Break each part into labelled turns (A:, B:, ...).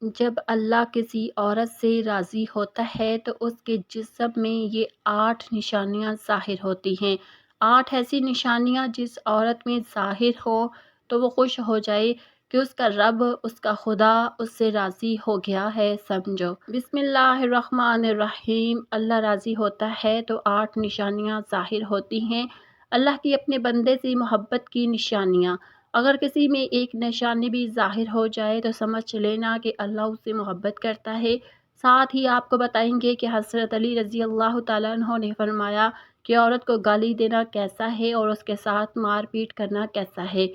A: جب اللہ کسی عورت سے راضی ہوتا ہے تو اس کے جسم میں یہ 8 نشانیاں ظاہر ہوتی ہیں۔ 8 ایسی نشانیاں جس عورت میں ظاہر ہو تو وہ خوش ہو جائے کہ اس کا رب، اس کا خدا اس سے راضی ہو گیا ہے، سمجھو۔ بسم اللہ الرحمن الرحیم۔ اللہ راضی ہوتا ہے تو 8 نشانیاں ظاہر ہوتی ہیں۔ اللہ کی اپنے بندے سے محبت کی نشانیاں۔ اگر کسی میں ایک نشانی بھی ظاہر ہو جائے تو سمجھ لینا کہ اللہ اس سے محبت کرتا ہے۔ ساتھ ہی آپ کو بتائیں گے کہ حضرت علی رضی اللہ تعالیٰ عنہ نے فرمایا کہ عورت کو گالی دینا کیسا ہے اور اس کے ساتھ مار پیٹ کرنا کیسا ہے،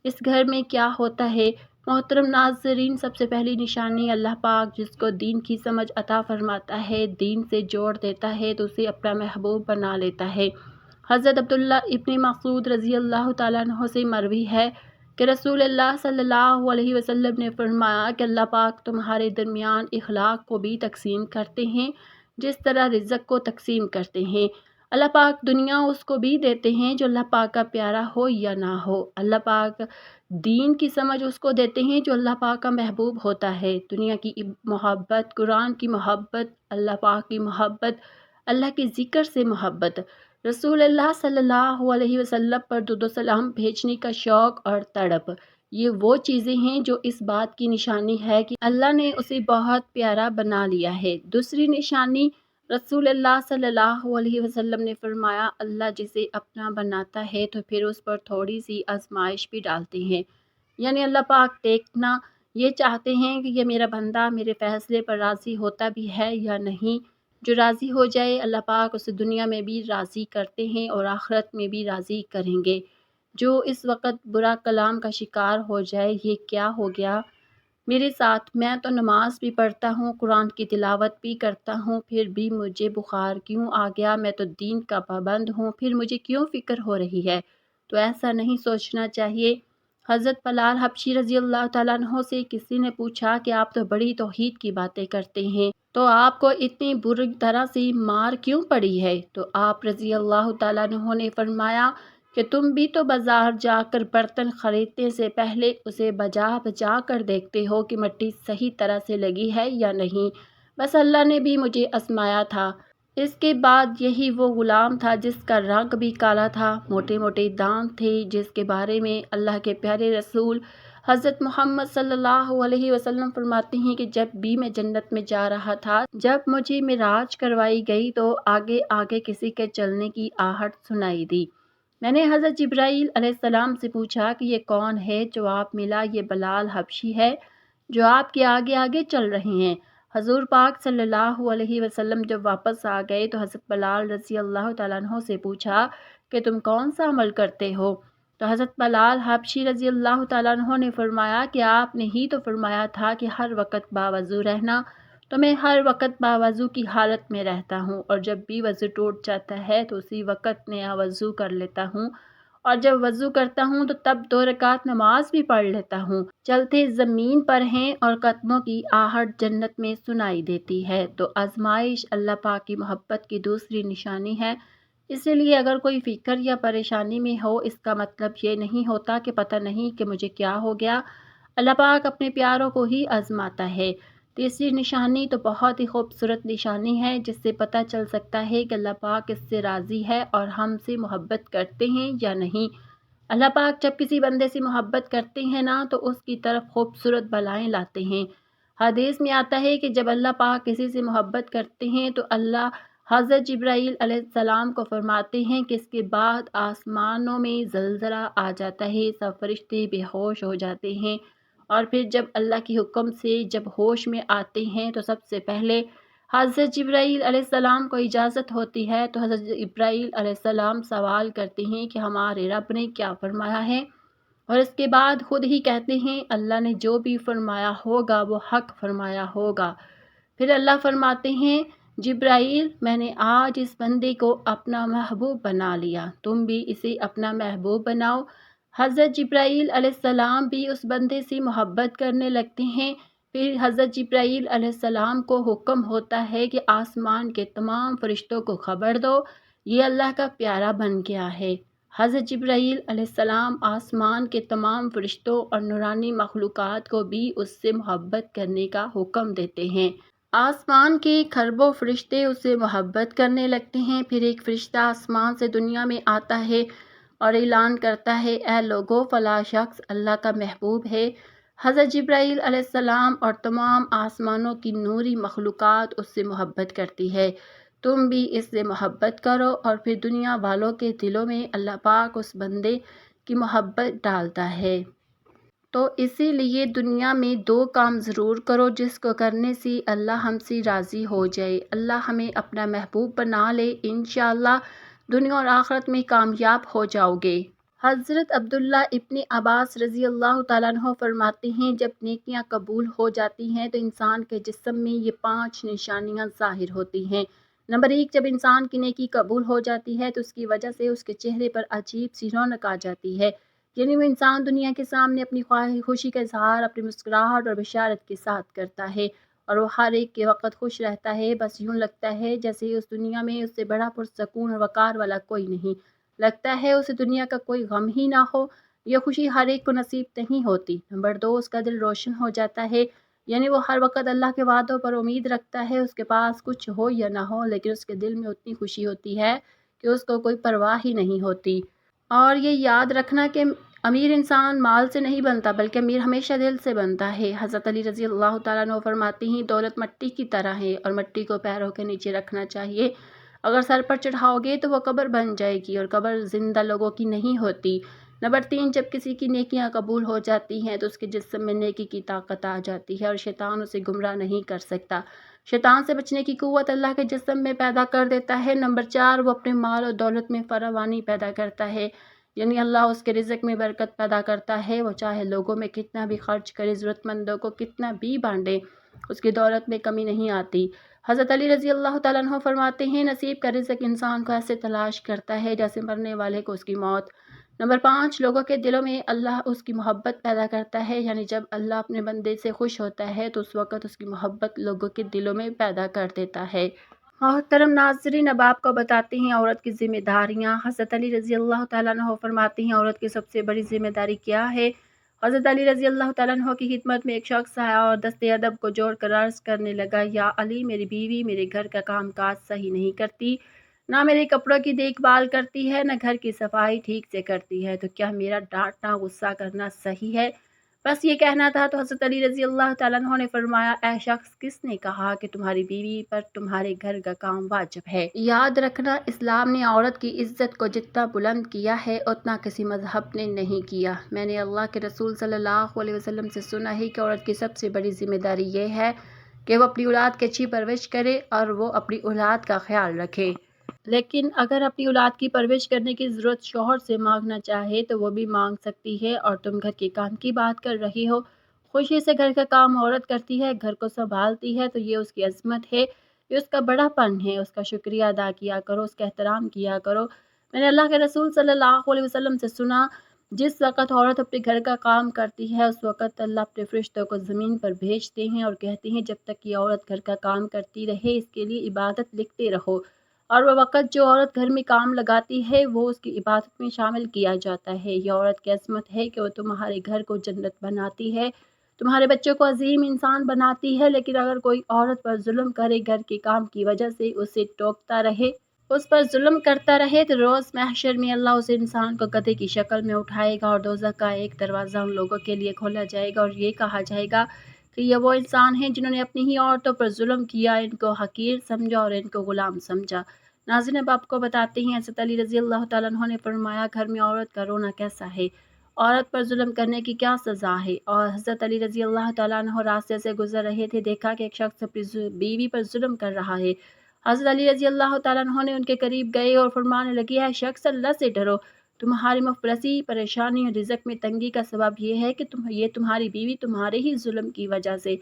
A: اس گھر میں کیا ہوتا ہے۔ محترم ناظرین، سب سے پہلی نشانی، اللہ پاک جس کو دین کی سمجھ عطا فرماتا ہے، دین سے جوڑ دیتا ہے تو اسے اپنا محبوب بنا لیتا ہے۔ حضرت عبداللہ ابن مسعود رضی اللہ تعالیٰ عنہ سے مروی ہے کہ رسول اللہ صلی اللہ علیہ وسلم نے فرمایا کہ اللہ پاک تمہارے درمیان اخلاق کو بھی تقسیم کرتے ہیں جس طرح رزق کو تقسیم کرتے ہیں۔ اللہ پاک دنیا اس کو بھی دیتے ہیں جو اللہ پاک کا پیارا ہو یا نہ ہو۔ اللہ پاک دین کی سمجھ اس کو دیتے ہیں جو اللہ پاک کا محبوب ہوتا ہے۔ دنیا کی محبت، قرآن کی محبت، اللہ پاک کی محبت، اللہ کے ذکر سے محبت، رسول اللہ صلی اللہ علیہ وسلم پر درود و سلام بھیجنے کا شوق اور تڑپ، یہ وہ چیزیں ہیں جو اس بات کی نشانی ہے کہ اللہ نے اسے بہت پیارا بنا لیا ہے۔ دوسری نشانی، رسول اللہ صلی اللہ علیہ وسلم نے فرمایا اللہ جسے اپنا بناتا ہے تو پھر اس پر تھوڑی سی آزمائش بھی ڈالتے ہیں، یعنی اللہ پاک دیکھنا یہ چاہتے ہیں کہ یہ میرا بندہ میرے فیصلے پر راضی ہوتا بھی ہے یا نہیں۔ جو راضی ہو جائے اللہ پاک اسے دنیا میں بھی راضی کرتے ہیں اور آخرت میں بھی راضی کریں گے۔ جو اس وقت برا کلام کا شکار ہو جائے، یہ کیا ہو گیا میرے ساتھ، میں تو نماز بھی پڑھتا ہوں، قرآن کی تلاوت بھی کرتا ہوں، پھر بھی مجھے بخار کیوں آ گیا، میں تو دین کا پابند ہوں، پھر مجھے کیوں فکر ہو رہی ہے۔ تو ایسا نہیں سوچنا چاہیے۔ حضرت بلال حبشی رضی اللہ تعالیٰ عنہ سے کسی نے پوچھا کہ آپ تو بڑی توحید کی باتیں کرتے ہیں، تو آپ کو اتنی بری طرح سے مار کیوں پڑی ہے؟ تو آپ رضی اللہ تعالیٰ عنہ نے فرمایا کہ تم بھی تو بازار جا کر برتن خریدنے سے پہلے اسے بجا بجا کر دیکھتے ہو کہ مٹی صحیح طرح سے لگی ہے یا نہیں، بس اللہ نے بھی مجھے آزمایا تھا۔ اس کے بعد یہی وہ غلام تھا جس کا رنگ بھی کالا تھا، موٹے موٹے دانت تھے، جس کے بارے میں اللہ کے پیارے رسول حضرت محمد صلی اللہ علیہ وسلم فرماتے ہیں کہ جب بھی میں جنت میں جا رہا تھا، جب مجھے معراج کروائی گئی تو آگے آگے کسی کے چلنے کی آہٹ سنائی دی۔ میں نے حضرت جبرائیل علیہ السلام سے پوچھا کہ یہ کون ہے؟ جواب ملا یہ بلال حبشی ہے جو آپ کے آگے آگے چل رہے ہیں۔ حضور پاک صلی اللہ علیہ وسلم جب واپس آ گئے تو حضرت بلال رضی اللہ تعالیٰ عنہ سے پوچھا کہ تم کون سا عمل کرتے ہو؟ تو حضرت بلال حبشی رضی اللہ تعالیٰ عنہ نے فرمایا کہ آپ نے ہی تو فرمایا تھا کہ ہر وقت باوضو رہنا، تو میں ہر وقت باوضو کی حالت میں رہتا ہوں، اور جب بھی وضو ٹوٹ جاتا ہے تو اسی وقت نیا وضو کر لیتا ہوں، اور جب وضو کرتا ہوں تو تب 2 رکعت نماز بھی پڑھ لیتا ہوں۔ چلتے زمین پر ہیں اور قدموں کی آہٹ جنت میں سنائی دیتی ہے۔ تو آزمائش اللہ پاک کی محبت کی دوسری نشانی ہے۔ اسی لیے اگر کوئی فکر یا پریشانی میں ہو، اس کا مطلب یہ نہیں ہوتا کہ پتہ نہیں کہ مجھے کیا ہو گیا۔ اللہ پاک اپنے پیاروں کو ہی آزماتا ہے۔ تیسری نشانی تو بہت ہی خوبصورت نشانی ہے جس سے پتہ چل سکتا ہے کہ اللہ پاک اس سے راضی ہے اور ہم سے محبت کرتے ہیں یا نہیں۔ اللہ پاک جب کسی بندے سے محبت کرتے ہیں نا تو اس کی طرف خوبصورت بلائیں لاتے ہیں۔ حدیث میں آتا ہے کہ جب اللہ پاک کسی سے محبت کرتے ہیں تو اللہ حضرت جبرائیل علیہ السلام کو فرماتے ہیں کہ اس کے بعد آسمانوں میں زلزلہ آ جاتا ہے، سب فرشتے بے ہوش ہو جاتے ہیں، اور پھر جب اللہ کے حکم سے جب ہوش میں آتے ہیں تو سب سے پہلے حضرت جبرائیل علیہ السلام کو اجازت ہوتی ہے تو حضرت جبرائیل علیہ السلام سوال کرتے ہیں کہ ہمارے رب نے کیا فرمایا ہے، اور اس کے بعد خود ہی کہتے ہیں اللہ نے جو بھی فرمایا ہوگا وہ حق فرمایا ہوگا۔ پھر اللہ فرماتے ہیں جبرائیل میں نے آج اس بندے کو اپنا محبوب بنا لیا، تم بھی اسے اپنا محبوب بناؤ۔ حضرت جبرائیل علیہ السلام بھی اس بندے سے محبت کرنے لگتے ہیں۔ پھر حضرت جبرائیل علیہ السلام کو حکم ہوتا ہے کہ آسمان کے تمام فرشتوں کو خبر دو، یہ اللہ کا پیارا بن گیا ہے۔ حضرت جبرائیل علیہ السلام آسمان کے تمام فرشتوں اور نورانی مخلوقات کو بھی اس سے محبت کرنے کا حکم دیتے ہیں۔ آسمان کے کھربوں فرشتے اس سے محبت کرنے لگتے ہیں۔ پھر ایک فرشتہ آسمان سے دنیا میں آتا ہے اور اعلان کرتا ہے، اے لوگو، فلاں شخص اللہ کا محبوب ہے۔ حضرت جبرائیل علیہ السلام اور تمام آسمانوں کی نوری مخلوقات اس سے محبت کرتی ہے۔ تم بھی اس سے محبت کرو، اور پھر دنیا والوں کے دلوں میں اللہ پاک اس بندے کی محبت ڈالتا ہے۔ تو اسی لیے دنیا میں 2 کام ضرور کرو جس کو کرنے سے اللہ ہم سے راضی ہو جائے، اللہ ہمیں اپنا محبوب بنا لے، انشاءاللہ دنیا اور آخرت میں کامیاب ہو جاؤ گے۔ حضرت عبداللہ ابن عباس رضی اللہ تعالیٰ عنہ فرماتے ہیں، جب نیکیاں قبول ہو جاتی ہیں تو انسان کے جسم میں یہ 5 نشانیاں ظاہر ہوتی ہیں۔ نمبر 1، جب انسان کی نیکی قبول ہو جاتی ہے تو اس کی وجہ سے اس کے چہرے پر عجیب سی رونق آ جاتی ہے، یعنی وہ انسان دنیا کے سامنے اپنی خوشی کا اظہار اپنی مسکراہٹ اور بشارت کے ساتھ کرتا ہے، اور وہ ہر ایک کے وقت خوش رہتا ہے۔ بس یوں لگتا ہے جیسے اس دنیا میں اس سے بڑا پرسکون اور وقار والا کوئی نہیں، لگتا ہے اسے دنیا کا کوئی غم ہی نہ ہو۔ یہ خوشی ہر ایک کو نصیب نہیں ہوتی۔ نمبر 2، اس کا دل روشن ہو جاتا ہے، یعنی وہ ہر وقت اللہ کے وعدوں پر امید رکھتا ہے، اس کے پاس کچھ ہو یا نہ ہو لیکن اس کے دل میں اتنی خوشی ہوتی ہے کہ اس کو کوئی پرواہ ہی نہیں ہوتی۔ اور یہ یاد رکھنا کہ امیر انسان مال سے نہیں بنتا بلکہ امیر ہمیشہ دل سے بنتا ہے۔ حضرت علی رضی اللہ تعالیٰ عنہ فرماتے ہیں، دولت مٹی کی طرح ہے اور مٹی کو پیروں کے نیچے رکھنا چاہیے، اگر سر پر چڑھاؤ گے تو وہ قبر بن جائے گی، اور قبر زندہ لوگوں کی نہیں ہوتی۔ نمبر 3، جب کسی کی نیکیاں قبول ہو جاتی ہیں تو اس کے جسم میں نیکی کی طاقت آ جاتی ہے اور شیطان اسے گمراہ نہیں کر سکتا۔ شیطان سے بچنے کی قوت اللہ کے جسم میں پیدا کر دیتا ہے۔ نمبر 4، وہ اپنے مال اور دولت میں فراوانی پیدا کرتا ہے، یعنی اللہ اس کے رزق میں برکت پیدا کرتا ہے۔ وہ چاہے لوگوں میں کتنا بھی خرچ کرے، ضرورت مندوں کو کتنا بھی بانٹے، اس کی دولت میں کمی نہیں آتی۔ حضرت علی رضی اللہ تعالیٰ عنہ فرماتے ہیں، نصیب کا رزق انسان کو ایسے تلاش کرتا ہے جیسے مرنے والے کو اس کی موت۔ نمبر 5، لوگوں کے دلوں میں اللہ اس کی محبت پیدا کرتا ہے، یعنی جب اللہ اپنے بندے سے خوش ہوتا ہے تو اس وقت اس کی محبت لوگوں کے دلوں میں پیدا کر دیتا ہے۔ محترم ناظرین، اب آپ کو بتاتے ہیں عورت کی ذمہ داریاں۔ حضرت علی رضی اللہ تعالیٰ عنہ فرماتے ہیں، عورت کی سب سے بڑی ذمہ داری کیا ہے؟ حضرت علی رضی اللہ تعالیٰ عنہ کی خدمت میں ایک شخص آیا اور دست ادب کو جوڑ کر عرض کرنے لگا، یا علی، میری بیوی میرے گھر کا کام کاج صحیح نہیں کرتی، نہ میرے کپڑوں کی دیکھ بھال کرتی ہے، نہ گھر کی صفائی ٹھیک سے کرتی ہے، تو کیا میرا ڈانٹنا غصہ کرنا صحیح ہے؟ بس یہ کہنا تھا تو حضرت علی رضی اللہ تعالیٰ عنہ نے فرمایا، اے شخص، کس نے کہا کہ تمہاری بیوی پر تمہارے گھر کا کام واجب ہے؟ یاد رکھنا، اسلام نے عورت کی عزت کو جتنا بلند کیا ہے اتنا کسی مذہب نے نہیں کیا۔ میں نے اللہ کے رسول صلی اللہ علیہ وسلم سے سنا ہے کہ عورت کی سب سے بڑی ذمہ داری یہ ہے کہ وہ اپنی اولاد کی اچھی پرورش کرے اور وہ اپنی اولاد کا خیال رکھے۔ لیکن اگر اپنی اولاد کی پرورش کرنے کی ضرورت شوہر سے مانگنا چاہے تو وہ بھی مانگ سکتی ہے، اور تم گھر کے کام کی بات کر رہی ہو۔ خوشی سے گھر کا کام عورت کرتی ہے، گھر کو سنبھالتی ہے، تو یہ اس کی عظمت ہے، یہ اس کا بڑا پن ہے، اس کا شکریہ ادا کیا کرو، اس کا احترام کیا کرو۔ میں نے اللہ کے رسول صلی اللہ علیہ وسلم سے سنا، جس وقت عورت اپنے گھر کا کام کرتی ہے اس وقت اللہ اپنے فرشتوں کو زمین پر بھیجتے ہیں اور کہتے ہیں، جب تک یہ عورت گھر کا کام کرتی رہے اس کے لیے عبادت لکھتے رہو، اور وہ وقت جو عورت گھر میں کام لگاتی ہے وہ اس کی عبادت میں شامل کیا جاتا ہے۔ یہ عورت کی عظمت ہے کہ وہ تمہارے گھر کو جنت بناتی ہے، تمہارے بچوں کو عظیم انسان بناتی ہے۔ لیکن اگر کوئی عورت پر ظلم کرے، گھر کے کام کی وجہ سے اسے ٹوکتا رہے، اس پر ظلم کرتا رہے، تو روز محشر میں اللہ اس انسان کو گدھے کی شکل میں اٹھائے گا اور دوزخ کا ایک دروازہ ان لوگوں کے لیے کھولا جائے گا، اور یہ کہا جائے گا کہ یہ وہ انسان ہیں جنہوں نے اپنی ہی عورتوں پر ظلم کیا، ان کو حقیر سمجھا اور ان کو غلام سمجھا۔ ناظرین، اب آپ کو بتاتے ہیں، حضرت علی رضی اللہ تعالیٰ عنہ نے فرمایا، گھر میں عورت کا رونا کیسا ہے، عورت پر ظلم کرنے کی کیا سزا ہے؟ اور حضرت علی رضی اللہ تعالیٰ عنہ راستے سے گزر رہے تھے، دیکھا کہ ایک شخص اپنی بیوی پر ظلم کر رہا ہے۔ حضرت علی رضی اللہ تعالیٰ عنہ نے ان کے قریب گئے اور فرمانے لگے، اے شخص، اللہ سے ڈرو، تمہاری مفلسی، پریشانی اور رزق میں تنگی کا سبب یہ ہے کہ یہ تمہاری بیوی تمہارے ہی ظلم کی وجہ سے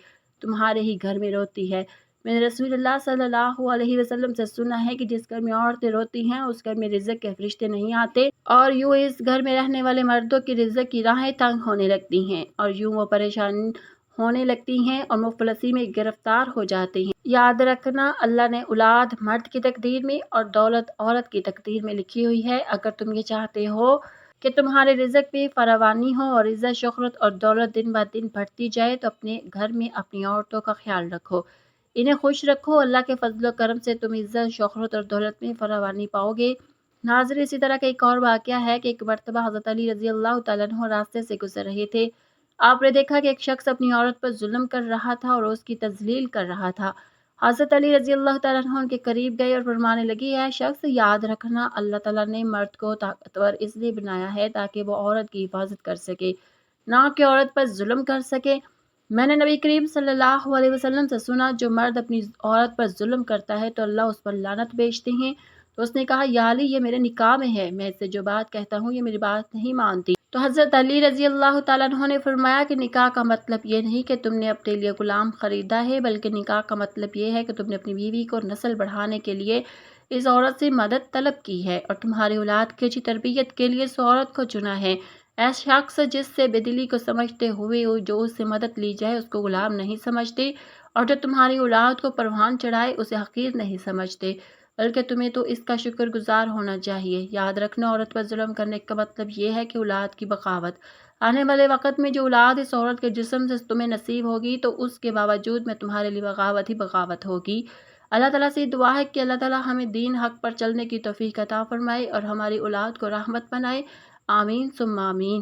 A: تمہارے ہی گھر میں روتی ہے۔ میں نے رسول اللہ صلی اللہ علیہ وسلم سے سنا ہے کہ جس گھر میں عورتیں روتی ہیں اس گھر میں رزق کے فرشتے نہیں آتے، اور یوں اس گھر میں رہنے والے مردوں کی رزق کی راہیں تنگ ہونے لگتی ہیں، اور یوں وہ پریشان ہونے لگتی ہیں اور مفلسی میں گرفتار ہو جاتے ہیں۔ یاد رکھنا، اللہ نے اولاد مرد کی تقدیر میں اور دولت عورت کی تقدیر میں لکھی ہوئی ہے۔ اگر تم یہ چاہتے ہو کہ تمہارے رزق میں فراوانی ہو اور عزت، شہرت اور دولت دن بہ دن بڑھتی جائے تو اپنے گھر میں اپنی عورتوں کا خیال رکھو، انہیں خوش رکھو۔ اللہ کے فضل و کرم سے تم عزت، شہرت اور دولت میں فراوانی پاؤ گے۔ ناظرین، اسی طرح کا ایک اور واقعہ ہے کہ ایک مرتبہ حضرت علی رضی اللہ تعالیٰ عنہ راستے سے گزر رہے تھے۔ آپ نے دیکھا کہ ایک شخص اپنی عورت پر ظلم کر رہا تھا اور اس کی تذلیل کر رہا تھا۔ حضرت علی رضی اللہ تعالیٰ عنہ ان کے قریب گئے اور فرمانے لگی، اے شخص، یاد رکھنا، اللہ تعالیٰ نے مرد کو طاقتور اس لیے بنایا ہے تاکہ وہ عورت کی حفاظت کر سکے، نہ کہ عورت پر ظلم کر سکے۔ میں نے نبی کریم صلی اللہ علیہ وسلم سے سنا، جو مرد اپنی عورت پر ظلم کرتا ہے تو اللہ اس پر لعنت بھیجتے ہیں۔ تو اس نے کہا، یا علی، یہ میرے نکاح میں ہے، میں اس سے جو بات کہتا ہوں یہ میری بات نہیں مانتی۔ تو حضرت علی رضی اللہ تعالیٰ عنہ نے فرمایا کہ نکاح کا مطلب یہ نہیں کہ تم نے اپنے لیے غلام خریدا ہے، بلکہ نکاح کا مطلب یہ ہے کہ تم نے اپنی بیوی کو نسل بڑھانے کے لیے اس عورت سے مدد طلب کی ہے اور تمہاری اولاد کی اچھی تربیت کے لیے اس عورت کو چنا ہے۔ ایسا شخص جس سے بے دلی کو سمجھتے ہوئے جو اس سے مدد لی جائے اس کو غلام نہیں سمجھتے، اور جو تمہاری اولاد کو پروان چڑھائے اسے حقیر نہیں سمجھتے، بلکہ تمہیں تو اس کا شکر گزار ہونا چاہیے۔ یاد رکھنا، عورت پر ظلم کرنے کا مطلب یہ ہے کہ اولاد کی بغاوت۔ آنے والے وقت میں جو اولاد اس عورت کے جسم سے تمہیں نصیب ہوگی تو اس کے باوجود میں تمہارے لیے بغاوت ہی بغاوت ہوگی۔ اللہ تعالیٰ سے دعا ہے کہ اللہ تعالیٰ ہمیں دین حق پر چلنے کی توفیق عطا فرمائے اور ہماری اولاد کو رحمت بنائے۔ آمین ثم آمین۔